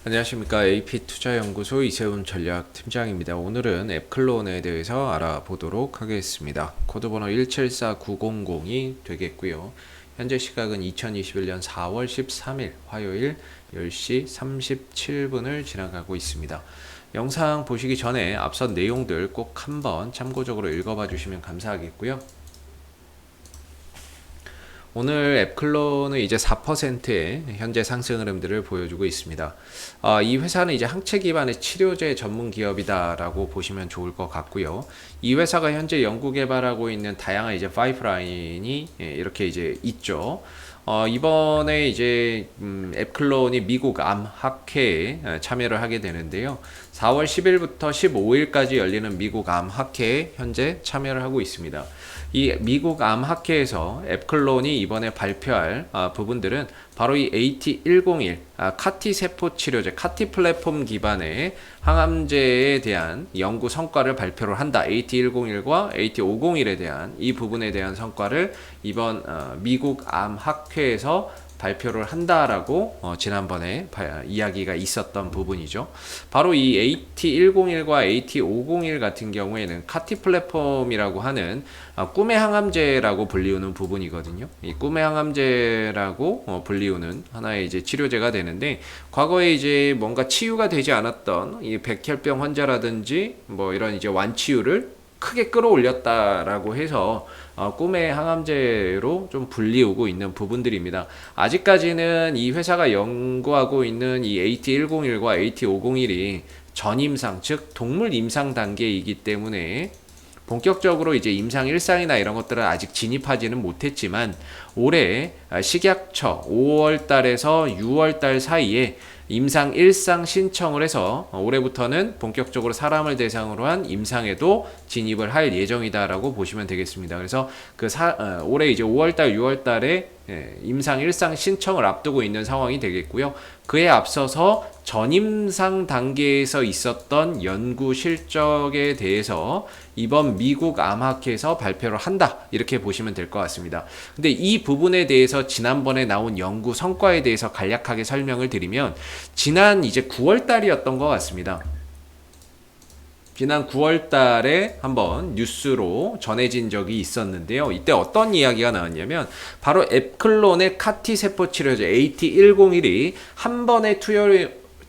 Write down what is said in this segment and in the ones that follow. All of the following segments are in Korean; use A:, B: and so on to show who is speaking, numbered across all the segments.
A: 안녕하십니까. AP투자연구소 이세훈 전략팀장입니다. 오늘은 앱클론에 대해서 알아보도록 하겠습니다. 코드번호 174900이 되겠고요. 현재 시각은 2021년 4월 13일 화요일 10시 37분을 지나가고 있습니다. 영상 보시기 전에 앞선 내용들 꼭 한번 참고적으로 읽어봐 주시면 감사하겠고요. 오늘 앱클론은 이제 4%의 현재 상승 흐름들을 보여주고 있습니다. 이 회사는 이제 항체 기반의 치료제 전문 기업이다라고 보시면 좋을 것 같고요. 이 회사가 현재 연구 개발하고 있는 다양한 이제 파이프라인이 이렇게 이제 있죠. 이번에 이제 앱클론이 미국 암 학회에 참여를 하게 되는데요. 4월 10일부터 15일까지 열리는 미국 암 학회에 현재 참여를 하고 있습니다. 이 미국 암 학회에서 앱클론이 이번에 발표할 부분들은 바로 이 AT101 카티 세포 치료제 카티 플랫폼 기반의 항암제에 대한 연구 성과를 발표를 한다. AT101과 AT501에 대한 이 부분에 대한 성과를 이번 미국 암 학회에서 발표를 한다라고 지난번에 이야기가 있었던 부분이죠. 바로 이 AT101과 AT501 같은 경우에는 카티 플랫폼이라고 하는 꿈의 항암제라고 불리우는 부분이거든요. 이 꿈의 항암제라고 불리우는 하나의 이제 치료제가 되는데, 과거에 이제 뭔가 치유가 되지 않았던 이 백혈병 환자라든지 뭐 이런 이제 완치율을 크게 끌어올렸다라고 해서 꿈의 항암제로 좀 불리우고 있는 부분들입니다. 아직까지는 이 회사가 연구하고 있는 이 AT101과 AT501이 전임상, 즉 동물 임상 단계이기 때문에 본격적으로 이제 임상 1상이나 이런 것들은 아직 진입하지는 못했지만, 올해 식약처 5월 달에서 6월 달 사이에 임상 1상 신청을 해서 올해부터는 본격적으로 사람을 대상으로 한 임상에도 진입을 할 예정이다라고 보시면 되겠습니다. 그래서 올해 이제 5월달, 6월달에 임상 1상 신청을 앞두고 있는 상황이 되겠고요. 그에 앞서서 전임상 단계에서 있었던 연구 실적에 대해서 이번 미국 암학회에서 발표를 한다, 이렇게 보시면 될 것 같습니다. 근데 이 부분에 대해서 지난번에 나온 연구 성과에 대해서 간략하게 설명을 드리면, 지난 이제 9월 달이었던 것 같습니다. 지난 9월 달에 한번 뉴스로 전해진 적이 있었는데요. 이때 어떤 이야기가 나왔냐면, 바로 앱클론의 카티 세포 치료제 AT101이 한 번의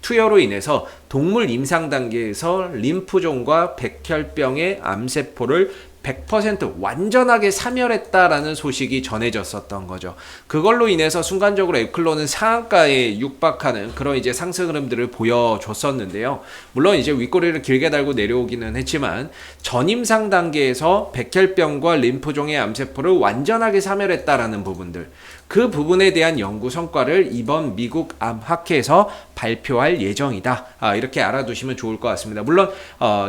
A: 투여로 인해서 동물 임상 단계에서 림프종과 백혈병의 암세포를 100% 완전하게 사멸했다라는 소식이 전해졌었던 거죠. 그걸로 인해서 순간적으로 앱클론은 상한가에 육박하는 그런 이제 상승 흐름들을 보여줬었는데요. 물론 이제 윗꼬리를 길게 달고 내려오기는 했지만, 전임상 단계에서 백혈병과 림프종의 암세포를 완전하게 사멸했다라는 부분들, 그 부분에 대한 연구 성과를 이번 미국 암학회에서 발표할 예정이다. 이렇게 알아두시면 좋을 것 같습니다. 물론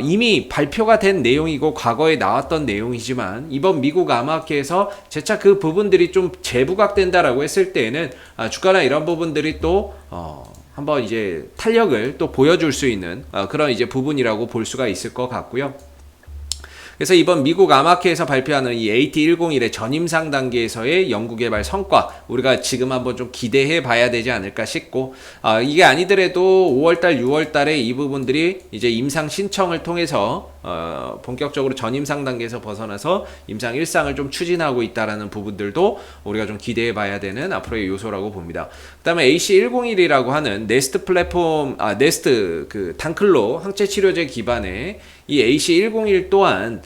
A: 이미 발표가 된 내용이고 과거에 나왔던 내용이지만, 이번 미국 암학회에서 재차 그 부분들이 좀 재부각된다라고 했을 때에는 주가나 이런 부분들이 또 한번 이제 탄력을 또 보여줄 수 있는 그런 이제 부분이라고 볼 수가 있을 것 같고요. 그래서 이번 미국 암학회에서 발표하는 이 AT101의 전임상 단계에서의 연구개발 성과, 우리가 지금 한번 좀 기대해 봐야 되지 않을까 싶고, 이게 아니더라도 5월달, 6월달에 이 부분들이 이제 임상 신청을 통해서 본격적으로 전임상 단계에서 벗어나서 임상 1상을 좀 추진하고 있다라는 부분들도 우리가 좀 기대해 봐야 되는 앞으로의 요소라고 봅니다. 그 다음에 AC101이라고 하는 네스트 플랫폼, 네스트 그 단클로 항체 치료제 기반의 이 AC101 또한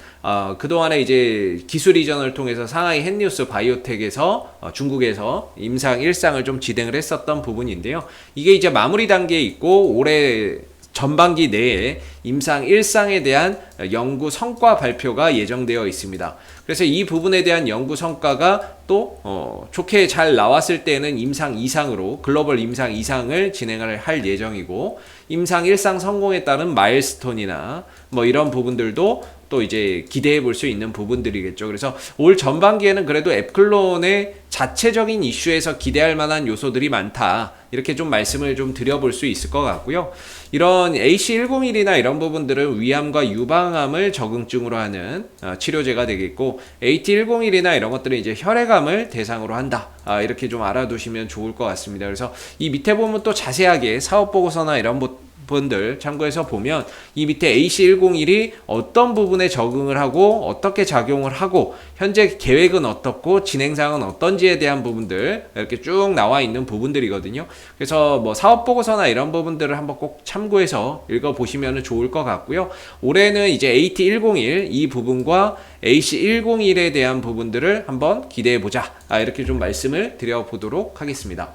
A: 그동안에 이제 기술 이전을 통해서 상하이 헨리우스 바이오텍에서 중국에서 임상 1상을 좀 진행을 했었던 부분인데요. 이게 이제 마무리 단계에 있고 올해 전반기 내에 임상 1상에 대한 연구 성과 발표가 예정되어 있습니다. 그래서 이 부분에 대한 연구 성과가 또 좋게 잘 나왔을 때는 임상 2상으로 글로벌 임상 2상을 진행을 할 예정이고, 임상 1상 성공에 따른 마일스톤이나 뭐 이런 부분들도 또 이제 기대해 볼 수 있는 부분들이겠죠. 그래서 올 전반기에는 그래도 앱클론의 자체적인 이슈에서 기대할 만한 요소들이 많다. 이렇게 좀 말씀을 좀 드려볼 수 있을 것 같고요. 이런 AC101이나 이런 부분들은 위암과 유방암을 적응증으로 하는 치료제가 되겠고, AT101이나 이런 것들은 이제 혈액암을 대상으로 한다. 이렇게 좀 알아두시면 좋을 것 같습니다. 그래서 이 밑에 보면 또 자세하게 사업보고서나 이런 분들 참고해서 보면 이 밑에 AC101이 어떤 부분에 적응을 하고 어떻게 작용을 하고 현재 계획은 어떻고 진행사항은 어떤지에 대한 부분들 이렇게 쭉 나와 있는 부분들이거든요. 그래서 뭐 사업보고서나 이런 부분들을 한번 꼭 참고해서 읽어보시면 좋을 것 같고요. 올해는 이제 AT101 이 부분과 AC101에 대한 부분들을 한번 기대해보자. 이렇게 좀 말씀을 드려보도록 하겠습니다.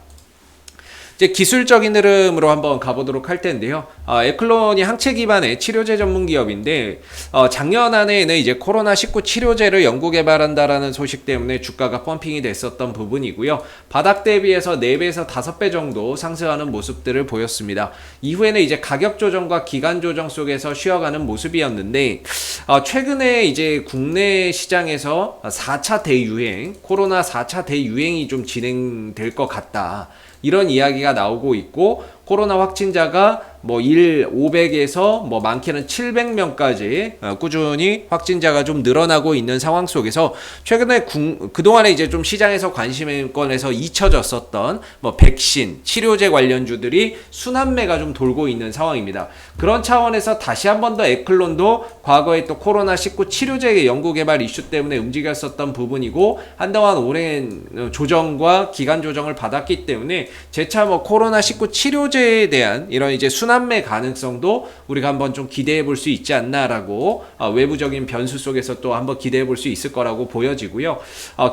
A: 이제 기술적인 흐름으로 한번 가보도록 할 텐데요. 에클론이 항체 기반의 치료제 전문 기업인데, 작년 한 해에는 이제 코로나19 치료제를 연구 개발한다라는 소식 때문에 주가가 펌핑이 됐었던 부분이고요. 바닥 대비해서 4배에서 5배 정도 상승하는 모습들을 보였습니다. 이후에는 이제 가격 조정과 기간 조정 속에서 쉬어가는 모습이었는데, 최근에 이제 국내 시장에서 4차 대유행, 코로나 4차 대유행이 좀 진행될 것 같다. 이런 이야기가 나오고 있고, 코로나 확진자가 뭐 500에서 뭐 많게는 700명까지 꾸준히 확진자가 좀 늘어나고 있는 상황 속에서 최근에 그동안에 이제 좀 시장에서 관심권에서 잊혀졌었던 뭐 백신, 치료제 관련주들이 순환매가 좀 돌고 있는 상황입니다. 그런 차원에서 다시 한 번 더 에클론도 과거에 또 코로나19 치료제 연구 개발 이슈 때문에 움직였었던 부분이고, 한동안 오랜 조정과 기간 조정을 받았기 때문에 재차 뭐 코로나19 치료제에 대한 이런 이제 순환매 가능성도 우리가 한번 좀 기대해 볼 수 있지 않나라고 외부적인 변수 속에서 또 한번 기대해 볼 수 있을 거라고 보여지고요.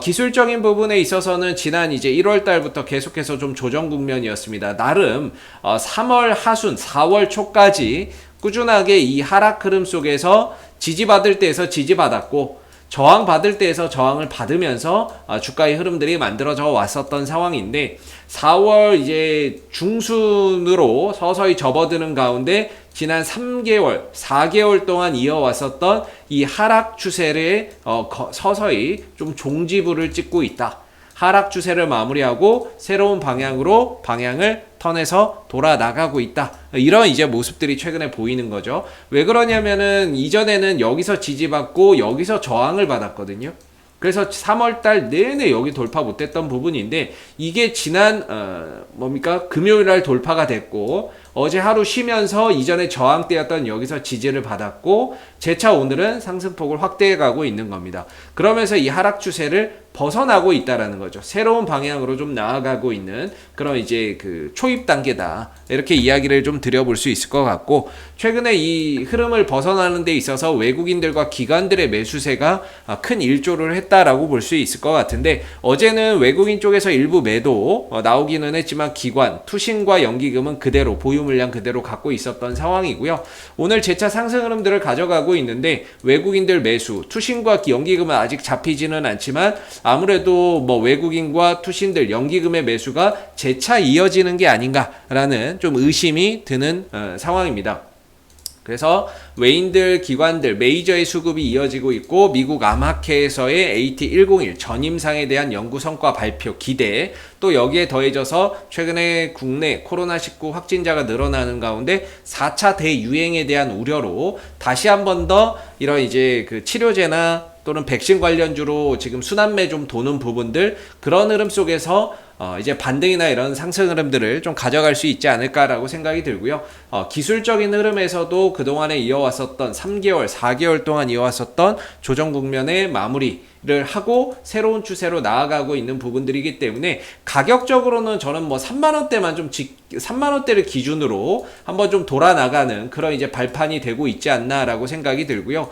A: 기술적인 부분에 있어서는 지난 이제 1월 달부터 계속해서 좀 조정 국면이었습니다. 나름 3월 하순, 4월 초까지 꾸준하게 이 하락 흐름 속에서 지지받을 때에서 지지받았고, 저항받을 때에서 저항을 받으면서 주가의 흐름들이 만들어져 왔었던 상황인데, 4월 이제 중순으로 서서히 접어드는 가운데 지난 3개월, 4개월 동안 이어왔었던 이 하락 추세를 서서히 좀 종지부를 찍고 있다. 하락 추세를 마무리하고 새로운 방향을 턴해서 돌아 나가고 있다. 이런 이제 모습들이 최근에 보이는 거죠. 왜 그러냐면은 이전에는 여기서 지지받고 여기서 저항을 받았거든요. 그래서 3월달 내내 여기 돌파 못했던 부분인데, 이게 지난 금요일날 돌파가 됐고, 어제 하루 쉬면서 이전에 저항대였던 여기서 지지를 받았고, 재차 오늘은 상승폭을 확대해 가고 있는 겁니다. 그러면서 이 하락 추세를 벗어나고 있다라는 거죠. 새로운 방향으로 좀 나아가고 있는 그런 이제 그 초입 단계다. 이렇게 이야기를 좀 드려볼 수 있을 것 같고, 최근에 이 흐름을 벗어나는 데 있어서 외국인들과 기관들의 매수세가 큰 일조를 했다라고 볼 수 있을 것 같은데, 어제는 외국인 쪽에서 일부 매도 나오기는 했지만 기관, 투신과 연기금은 그대로 보유 물량 그대로 갖고 있었던 상황이고요. 오늘 재차 상승 흐름들을 가져가고 있는데, 외국인들 매수, 투신과 연기금은 아직 잡히지는 않지만 아무래도 뭐 외국인과 투신들, 연기금의 매수가 재차 이어지는 게 아닌가라는 좀 의심이 드는 상황입니다. 그래서 외인들, 기관들, 메이저의 수급이 이어지고 있고, 미국 암학회에서의 AT101 전임상에 대한 연구 성과 발표 기대, 또 여기에 더해져서 최근에 국내 코로나19 확진자가 늘어나는 가운데 4차 대유행에 대한 우려로 다시 한 번 더 이런 이제 그 치료제나 또는 백신 관련주로 지금 순환매 좀 도는 부분들, 그런 흐름 속에서 이제 반등이나 이런 상승 흐름들을 좀 가져갈 수 있지 않을까라고 생각이 들고요. 기술적인 흐름에서도 그동안에 이어왔었던 3개월, 4개월 동안 이어왔었던 조정 국면의 마무리를 하고 새로운 추세로 나아가고 있는 부분들이기 때문에, 가격적으로는 저는 뭐 3만원대만 좀 3만원대를 기준으로 한번 좀 돌아 나가는 그런 이제 발판이 되고 있지 않나라고 생각이 들고요.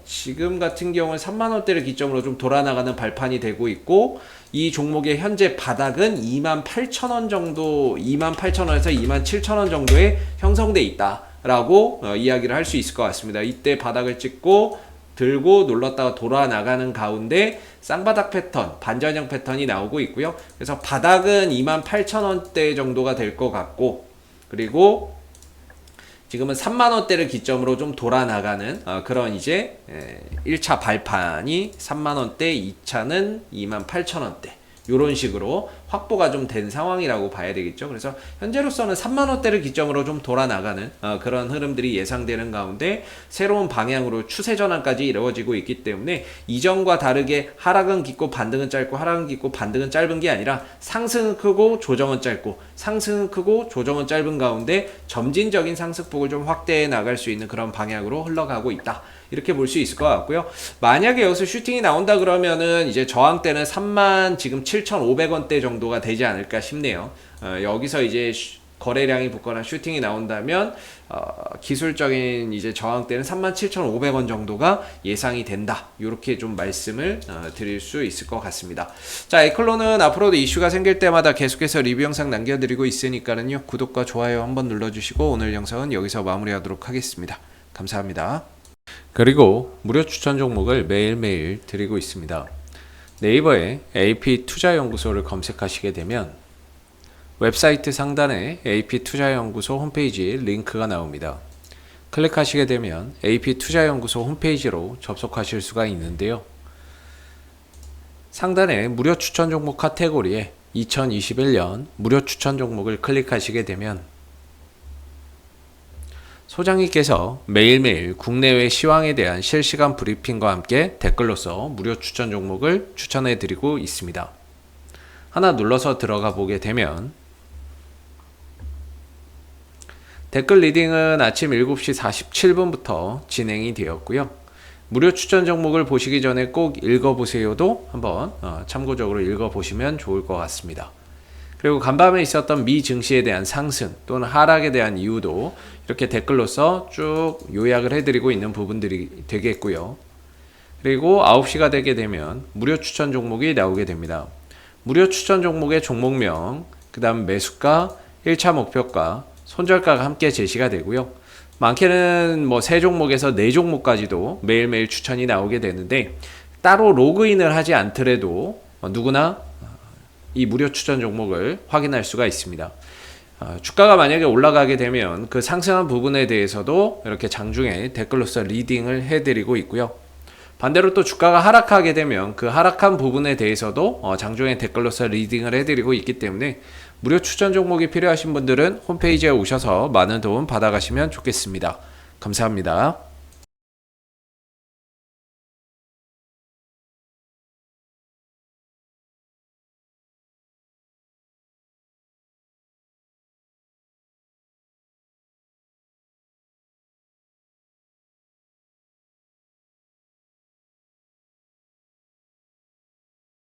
A: 지금 같은 경우는 3만원대를 기점으로 좀 돌아 나가는 발판이 되고 있고, 이 종목의 현재 바닥은 28,000원 정도, 28,000원에서 27,000원 정도에 형성돼 있다라고 이야기를 할 수 있을 것 같습니다. 이때 바닥을 찍고 들고 눌렀다가 돌아 나가는 가운데 쌍바닥 패턴, 반전형 패턴이 나오고 있고요. 그래서 바닥은 28,000원대 정도가 될 것 같고, 그리고 지금은 3만원대를 기점으로 좀 돌아 나가는 그런 이제 1차 발판이 3만원대, 2차는 28,000원대, 요런 식으로 확보가 좀 된 상황이라고 봐야 되겠죠. 그래서 현재로서는 3만 원대를 기점으로 좀 돌아나가는 그런 흐름들이 예상되는 가운데 새로운 방향으로 추세 전환까지 이루어지고 있기 때문에 이전과 다르게 하락은 깊고 반등은 짧고 하락은 깊고 반등은 짧은 게 아니라 상승은 크고 조정은 짧고 상승은 크고 조정은 짧은 가운데 점진적인 상승폭을 좀 확대해 나갈 수 있는 그런 방향으로 흘러가고 있다. 이렇게 볼 수 있을 것 같고요. 만약에 여기서 슈팅이 나온다 그러면은 이제 저항대는 3만 지금 7,500원대 정도가 되지 않을까 싶네요. 여기서 이제 거래량이 붙거나 슈팅이 나온다면 기술적인 이제 저항대는 37,500원 정도가 예상이 된다. 이렇게 좀 말씀을 드릴 수 있을 것 같습니다. 자, 에클론은 앞으로도 이슈가 생길 때마다 계속해서 리뷰 영상 남겨드리고 있으니까는요. 구독과 좋아요 한번 눌러주시고 오늘 영상은 여기서 마무리하도록 하겠습니다. 감사합니다. 그리고 무료 추천 종목을 매일매일 드리고 있습니다. 네이버에 AP투자연구소를 검색하시게 되면 웹사이트 상단에 AP투자연구소 홈페이지 링크가 나옵니다. 클릭하시게 되면 AP투자연구소 홈페이지로 접속하실 수가 있는데요. 상단에 무료 추천 종목 카테고리에 2021년 무료 추천 종목을 클릭하시게 되면 소장님께서 매일매일 국내외 시황에 대한 실시간 브리핑과 함께 댓글로서 무료 추천 종목을 추천해 드리고 있습니다. 하나 눌러서 들어가 보게 되면 댓글 리딩은 아침 7시 47분부터 진행이 되었고요. 무료 추천 종목을 보시기 전에 꼭 읽어보세요도 한번 참고적으로 읽어보시면 좋을 것 같습니다. 그리고 간밤에 있었던 미 증시에 대한 상승 또는 하락에 대한 이유도 이렇게 댓글로서 쭉 요약을 해드리고 있는 부분들이 되겠고요. 그리고 9시가 되게 되면 무료 추천 종목이 나오게 됩니다. 무료 추천 종목의 종목명, 그 다음 매수가, 1차 목표가, 손절가가 함께 제시가 되고요. 많게는 뭐 3종목에서 4종목까지도 매일매일 추천이 나오게 되는데 따로 로그인을 하지 않더라도 누구나 이 무료 추천 종목을 확인할 수가 있습니다. 주가가 만약에 올라가게 되면 그 상승한 부분에 대해서도 이렇게 장중에 댓글로서 리딩을 해드리고 있고요. 반대로 또 주가가 하락하게 되면 그 하락한 부분에 대해서도 장중에 댓글로서 리딩을 해드리고 있기 때문에 무료 추천 종목이 필요하신 분들은 홈페이지에 오셔서 많은 도움 받아가시면 좋겠습니다. 감사합니다.